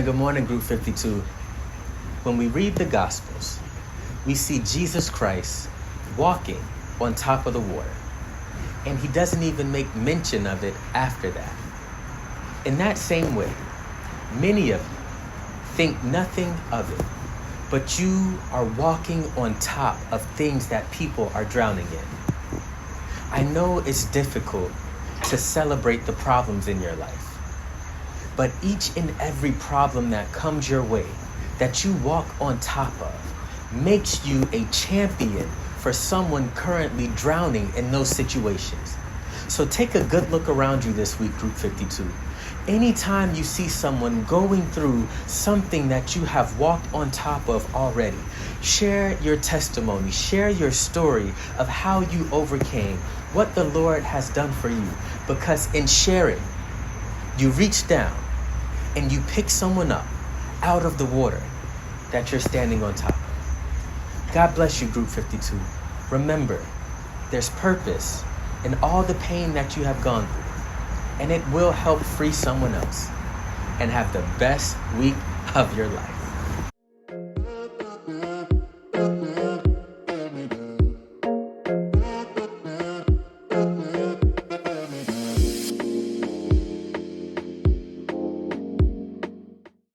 Good morning, Group 52. When we read the Gospels, we see Jesus Christ walking on top of the water. And he doesn't even make mention of it after that. In that same way, many of you think nothing of it, but you are walking on top of things that people are drowning in. I know it's difficult to celebrate the problems in your life, but each and every problem that comes your way, that you walk on top of, makes you a champion for someone currently drowning in those situations. So take a good look around you this week, Group 52. Anytime you see someone going through something that you have walked on top of already, share your testimony, share your story of how you overcame, what the Lord has done for you. Because in sharing, you reach down and you pick someone up out of the water that you're standing on top of. God bless you, Group 52. Remember, there's purpose in all the pain that you have gone through, and it will help free someone else and have the best week of your life.